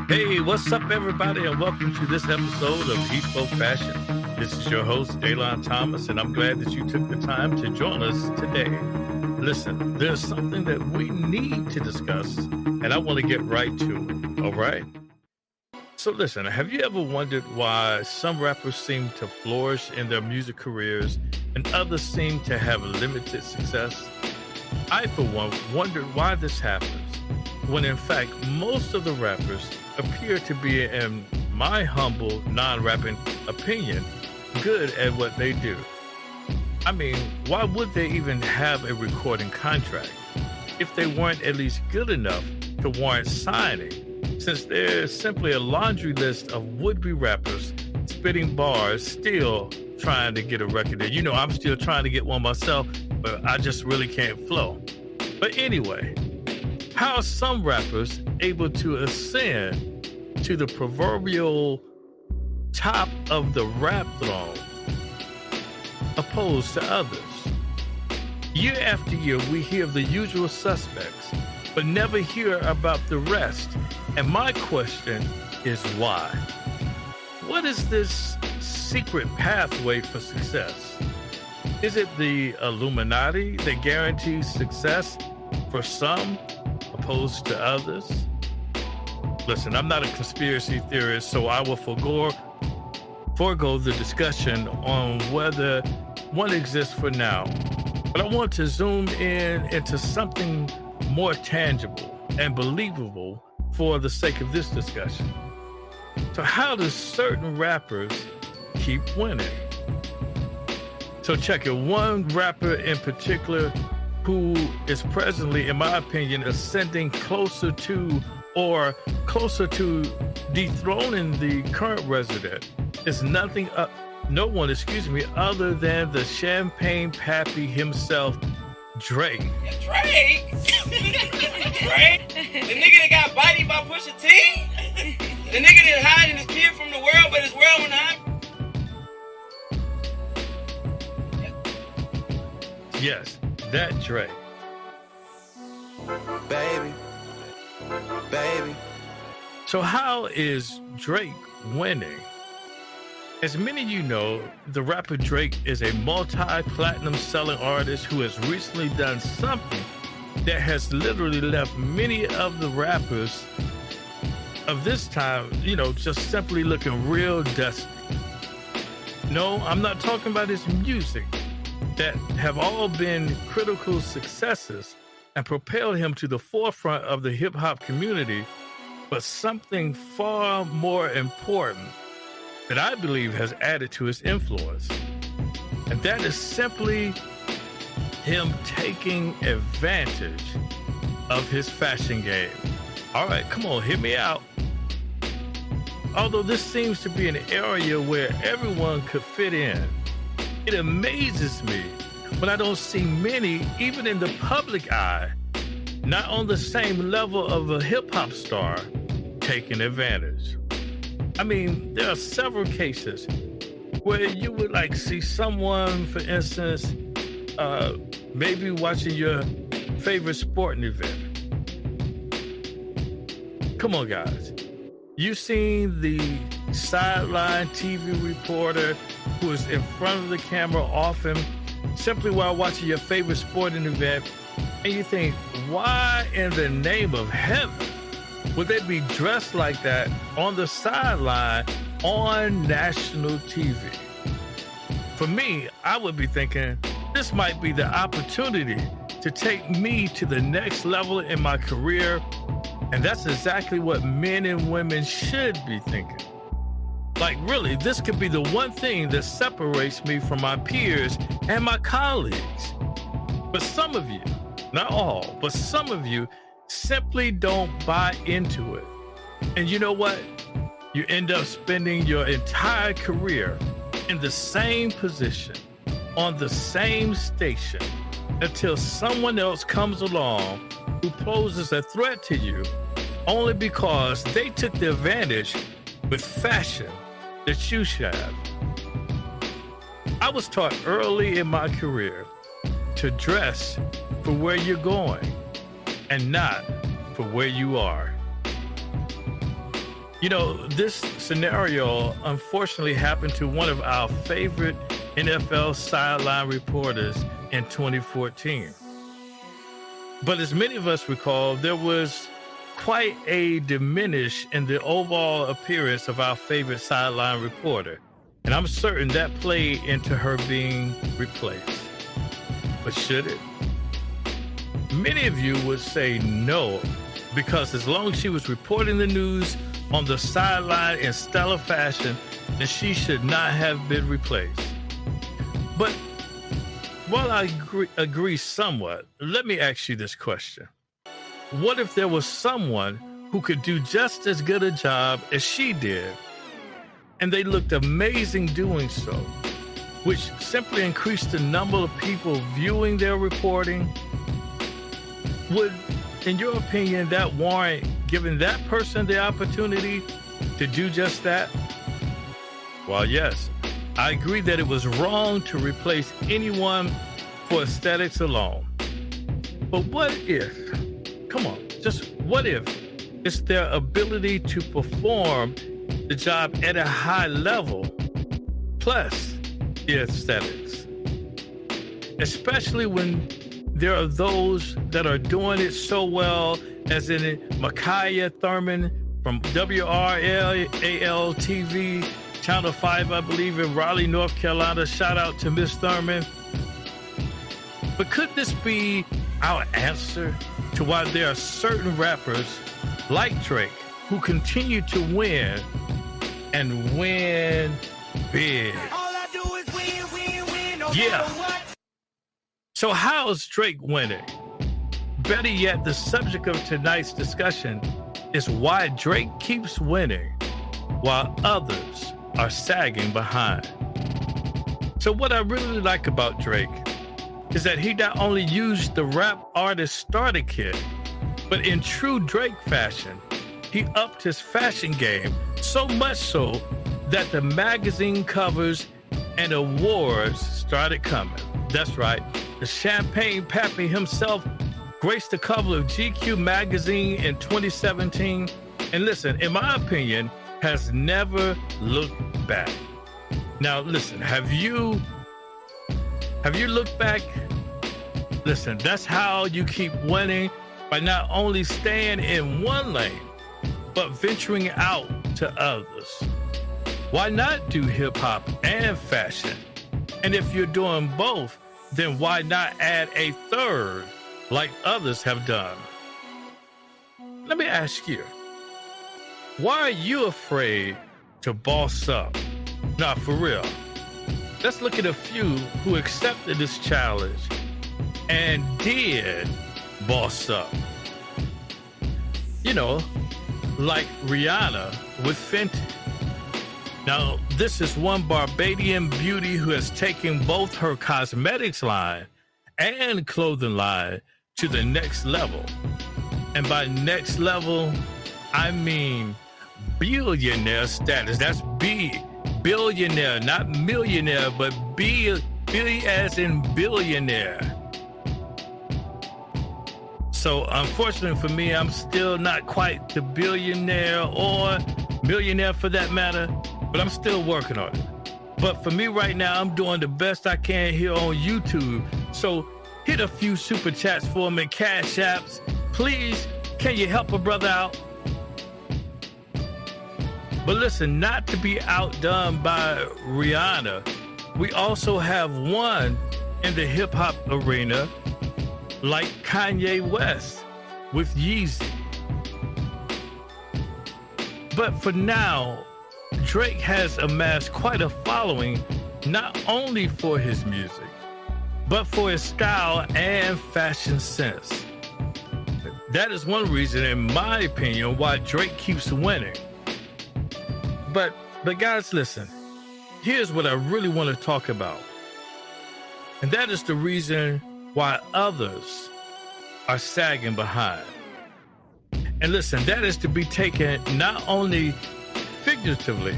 Hey, what's up, everybody, and welcome to this episode of He Spoke Fashion. This is your host, Daylon Thomas, and I'm glad that you took the time to join us today. Listen, there's something that we need to discuss, and I want to get right to it, all right? So listen, have you ever wondered why some rappers seem to flourish in their music careers and others seem to have limited success? I, for one, wondered why this happens, when in fact, most of the rappers appear to be, in my humble, non-rapping opinion, good at what they do. I mean, why would they even have a recording contract if they weren't at least good enough to warrant signing, since there's simply a laundry list of would-be rappers spitting bars still trying to get a record deal. You know, I'm still trying to get one myself, but I just really can't flow. But anyway, how are some rappers able to ascend to the proverbial top of the rap throne opposed to others? Year after year, we hear of the usual suspects, but never hear about the rest. And my question is why? What is this secret pathway for success? Is it the Illuminati that guarantees success for some opposed to others? Listen, I'm not a conspiracy theorist, so I will forego the discussion on whether one exists for now. But I want to zoom in into something more tangible and believable for the sake of this discussion. So how do certain rappers keep winning? So check it. One rapper in particular who is presently, in my opinion, ascending closer to dethroning the current resident is no one, other than the Champagne Pappy himself, Drake. Drake? Drake? The nigga that got bodied by Pusha T? The nigga that hiding his kid from the world, but his world went hide? Yes, that Drake. Baby. So how is Drake winning? As many of you know, the rapper Drake is a multi-platinum selling artist who has recently done something that has literally left many of the rappers of this time, just simply looking real dusty. No, I'm not talking about his music that have all been critical successes and propelled him to the forefront of the hip-hop community, but something far more important that I believe has added to his influence. And that is simply him taking advantage of his fashion game. All right, come on, hit me out. Although this seems to be an area where everyone could fit in, it amazes me when I don't see many, even in the public eye, not on the same level of a hip-hop star, taking advantage. I mean, there are several cases where you would see someone, for instance, maybe watching your favorite sporting event. Come on, guys. You've seen the sideline TV reporter who is in front of the camera often, simply while watching your favorite sporting event, and you think, why in the name of heaven would they be dressed like that on the sideline on national TV? For me, I would be thinking, this might be the opportunity to take me to the next level in my career, and that's exactly what men and women should be thinking. Really, this could be the one thing that separates me from my peers and my colleagues. But some of you, not all, but some of you simply don't buy into it. And you know what? You end up spending your entire career in the same position, on the same station, until someone else comes along who poses a threat to you only because they took the advantage with fashion that you should have. I was taught early in my career to dress for where you're going and not for where you are. You know, this scenario unfortunately happened to one of our favorite NFL sideline reporters in 2014. But as many of us recall, there was quite a diminish in the overall appearance of our favorite sideline reporter. And I'm certain that played into her being replaced. But should it? Many of you would say no, because as long as she was reporting the news on the sideline in stellar fashion, then she should not have been replaced. But while I agree somewhat, let me ask you this question. What if there was someone who could do just as good a job as she did, and they looked amazing doing so, which simply increased the number of people viewing their reporting? Would, in your opinion, that warrant giving that person the opportunity to do just that? Well, yes, I agree that it was wrong to replace anyone for aesthetics alone. But what if, come on, just what if it's their ability to perform the job at a high level, plus the aesthetics? Especially when there are those that are doing it so well, as in Micaiah Thurman from WRAL TV, Channel 5, I believe, in Raleigh, North Carolina. Shout out to Miss Thurman. But could this be our answer to why there are certain rappers like Drake who continue to win and win big? All I do is win, no Yeah. matter what. So how is Drake winning? Better yet, the subject of tonight's discussion is why Drake keeps winning while others are sagging behind. So what I really like about Drake is that he not only used the rap artist starter kit, but in true Drake fashion, he upped his fashion game so much so that the magazine covers and awards started coming. That's right. The Champagne Pappy himself graced the cover of GQ magazine in 2017. And listen, in my opinion, has never looked back. Now, listen, have you looked back? Listen, that's how you keep winning, by not only staying in one lane, but venturing out to others. Why not do hip hop and fashion? And if you're doing both, then why not add a third like others have done? Let me ask you, why are you afraid to boss up? Nah, for real. Let's look at a few who accepted this challenge and did boss up. You know, like Rihanna with Fenty. Now, this is one Barbadian beauty who has taken both her cosmetics line and clothing line to the next level. And by next level, I mean billionaire status. That's B, billionaire, not millionaire, but B as in billionaire. So unfortunately for me, I'm still not quite the billionaire or millionaire for that matter, but I'm still working on it. But for me right now, I'm doing the best I can here on YouTube. So hit a few super chats for me, cash apps. Please, can you help a brother out? But listen, not to be outdone by Rihanna, we also have one in the hip hop arena like Kanye West with Yeezy. But for now, Drake has amassed quite a following, not only for his music, but for his style and fashion sense. That is one reason, in my opinion, why Drake keeps winning. But guys, listen, here's what I really want to talk about. And that is the reason why others are sagging behind. And listen, that is to be taken not only figuratively,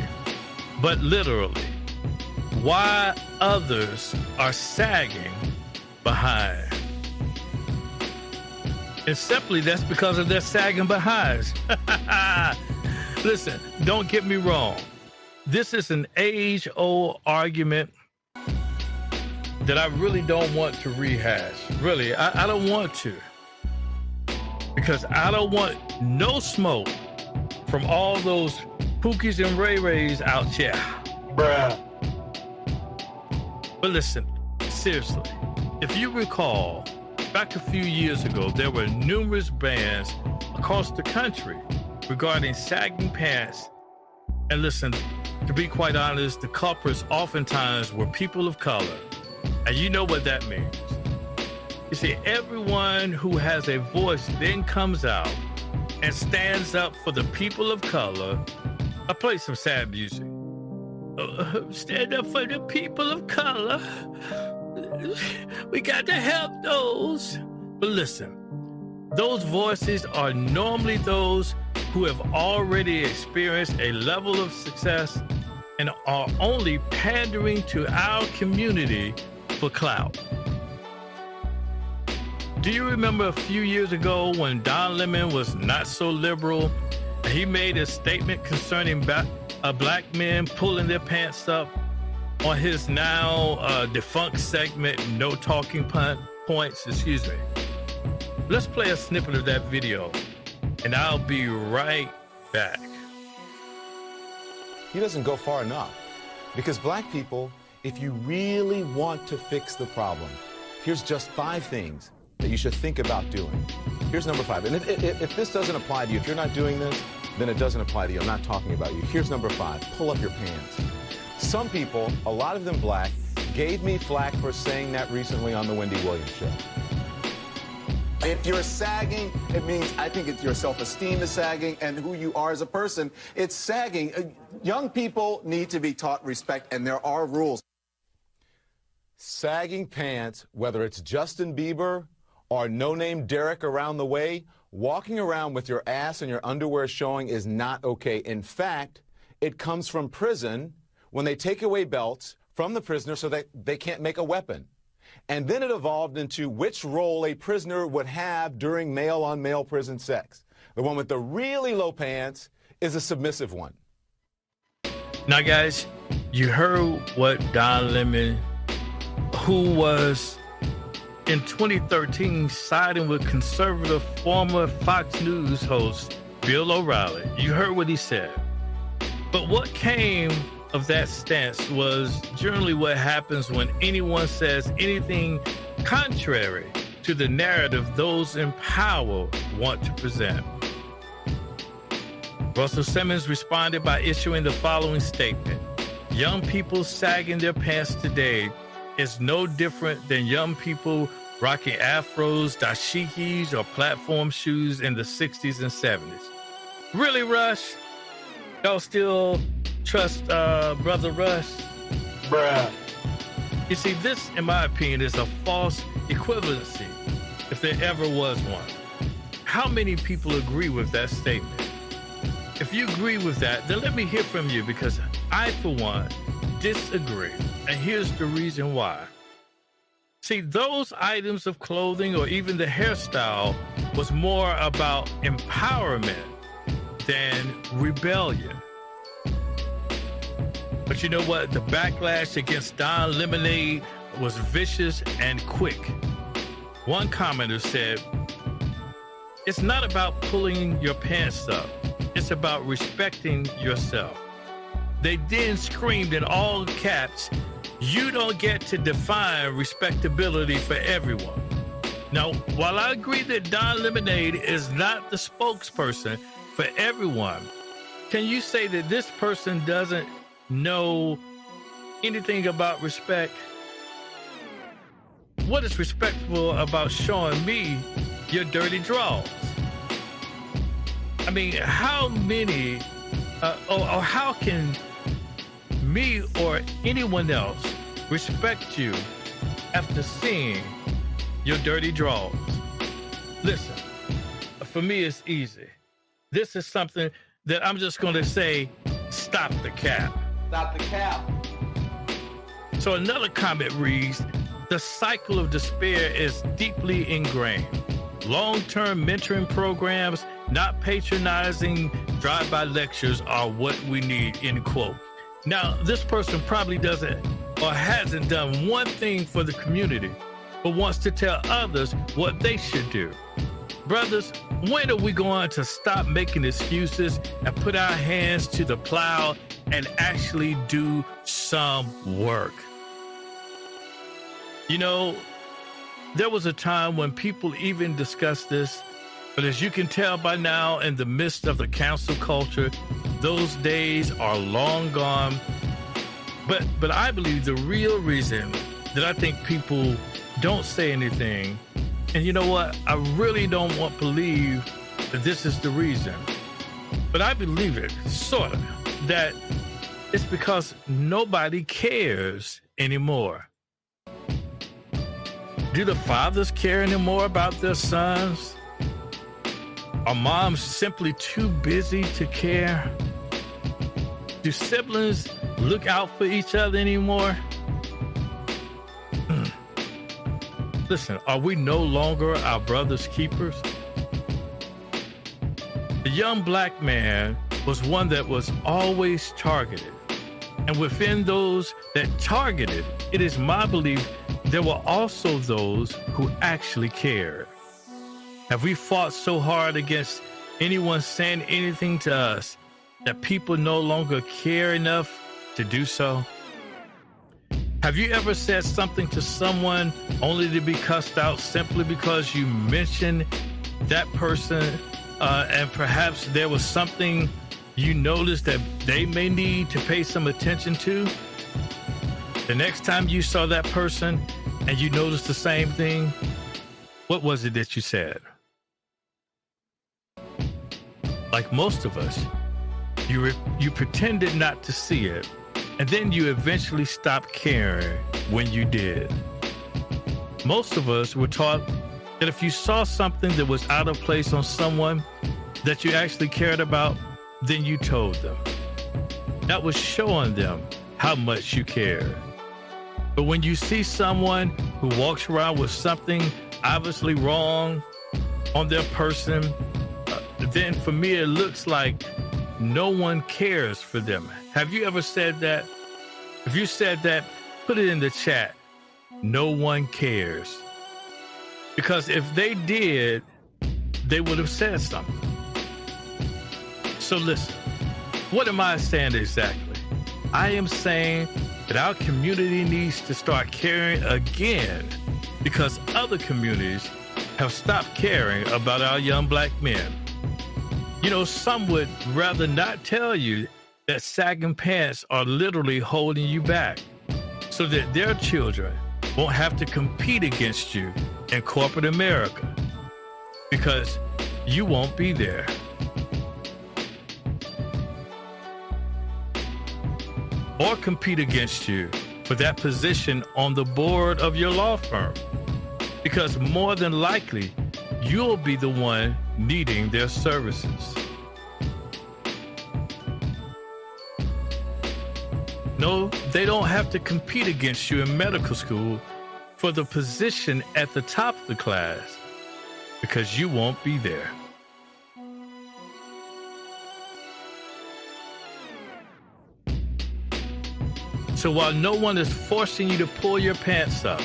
but literally. Why others are sagging behind. And simply that's because of their sagging behinds. Listen, don't get me wrong. This is an age-old argument that I really don't want to rehash. Really, I don't want to. Because I don't want no smoke from all those Pookies and Ray Rays out here. Bruh. But listen, seriously, if you recall, back a few years ago, there were numerous bans across the country regarding sagging pants. And listen, to be quite honest, the culprits oftentimes were people of color. And you know what that means. You see, everyone who has a voice then comes out and stands up for the people of color. I play some sad music. Stand up for the people of color. We got to help those. But listen, those voices are normally those who have already experienced a level of success and are only pandering to our community for clout. Do you remember a few years ago when Don Lemon was not so liberal? He made a statement concerning black men pulling their pants up on his now defunct segment, No Talking Points, excuse me. Let's play a snippet of that video, and I'll be right back. He doesn't go far enough. Because black people, if you really want to fix the problem, here's just 5 things that you should think about doing. Here's number 5. And if this doesn't apply to you, if you're not doing this, then it doesn't apply to you. I'm not talking about you. Here's number 5. Pull up your pants. Some people, a lot of them black, gave me flack for saying that recently on the Wendy Williams show. If you're sagging, it means I think it's your self-esteem is sagging and who you are as a person. It's sagging. Young people need to be taught respect, and there are rules. Sagging pants, whether it's Justin Bieber or no-name Derek around the way, walking around with your ass and your underwear showing is not okay. In fact, it comes from prison when they take away belts from the prisoner so that they can't make a weapon. And then it evolved into which role a prisoner would have during male-on-male prison sex. The one with the really low pants is a submissive one. Now, guys, you heard what Don Lemon, who was in 2013 siding with conservative former Fox News host Bill O'Reilly. You heard what he said. But what came of that stance was generally what happens when anyone says anything contrary to the narrative those in power want to present. Russell Simmons responded by issuing the following statement: young people sagging their pants today is no different than young people rocking afros, dashikis, or platform shoes in the 60s and 70s. Really, Rush? Y'all still trust Brother Rush? Bruh. You see, this, in my opinion, is a false equivalency, if there ever was one. How many people agree with that statement? If you agree with that, then let me hear from you, because I, for one, disagree. And here's the reason why. See, those items of clothing or even the hairstyle was more about empowerment than rebellion. But you know what? The backlash against Don Lemonade was vicious and quick. One commenter said, "It's not about pulling your pants up. It's about respecting yourself." They then screamed in all caps, "You don't get to define respectability for everyone." Now, while I agree that Don Lemonade is not the spokesperson for everyone, can you say that this person doesn't know anything about respect? What is respectful about showing me your dirty drawers? I mean, how many, or how can me or anyone else respect you after seeing your dirty drawers? Listen, for me, it's easy. This is something that I'm just going to say, stop the cap. Stop the cap. So another comment reads, "The cycle of despair is deeply ingrained. Long-term mentoring programs Not patronizing drive-by lectures are what we need, end quote. Now, this person probably doesn't or hasn't done one thing for the community, but wants to tell others what they should do. Brothers, when are we going to stop making excuses and put our hands to the plow and actually do some work? You know, there was a time when people even discussed this, but as you can tell by now, in the midst of the cancel culture, those days are long gone. But I believe the real reason that I think people don't say anything, and you know what? I really don't want to believe that this is the reason, but I believe it, sort of, that it's because nobody cares anymore. Do the fathers care anymore about their sons? Are moms simply too busy to care? Do siblings look out for each other anymore? Listen, are we no longer our brother's keepers? The young black man was one that was always targeted. And within those that targeted, it is my belief there were also those who actually cared. Have we fought so hard against anyone saying anything to us that people no longer care enough to do so? Have you ever said something to someone only to be cussed out simply because you mentioned that person and perhaps there was something you noticed that they may need to pay some attention to? The next time you saw that person and you noticed the same thing, what was it that you said? Like most of us, you pretended not to see it, and then you eventually stopped caring when you did. Most of us were taught that if you saw something that was out of place on someone that you actually cared about, then you told them. That was showing them how much you cared. But when you see someone who walks around with something obviously wrong on their person, then for me it looks like no one cares for them. Have you ever said that? If you said that, put it in the chat. No one cares. Because if they did, they would have said something. So listen, what am I saying exactly? I am saying that our community needs to start caring again because other communities have stopped caring about our young black men. You know, some would rather not tell you that sagging pants are literally holding you back so that their children won't have to compete against you in corporate America because you won't be there. Or compete against you for that position on the board of your law firm because more than likely you'll be the one needing their services. No, they don't have to compete against you in medical school for the position at the top of the class because you won't be there. So while no one is forcing you to pull your pants up,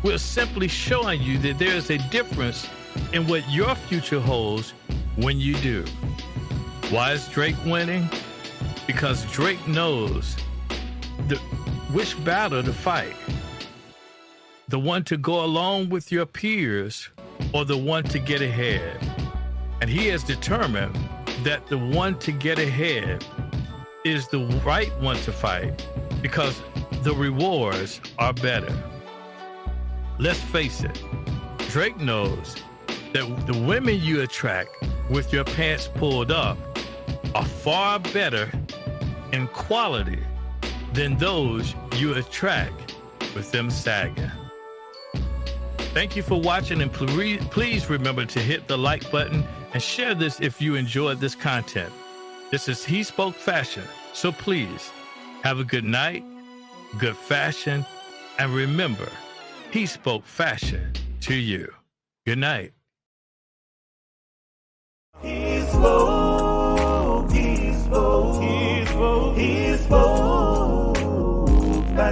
we're simply showing you that there is a difference in what your future holds when you do. Why is Drake winning? Because Drake knows which battle to fight. The one to go along with your peers or the one to get ahead. And he has determined that the one to get ahead is the right one to fight because the rewards are better. Let's face it, Drake knows that the women you attract with your pants pulled up are far better in quality than those you attract with them sagging. Thank you for watching, and please remember to hit the like button and share this if you enjoyed this content. This is He Spoke Fashion, so please have a good night, good fashion, and remember, he spoke fashion to you. Good night.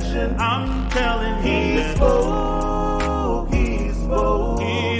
fashion. I'm telling you, he spoke.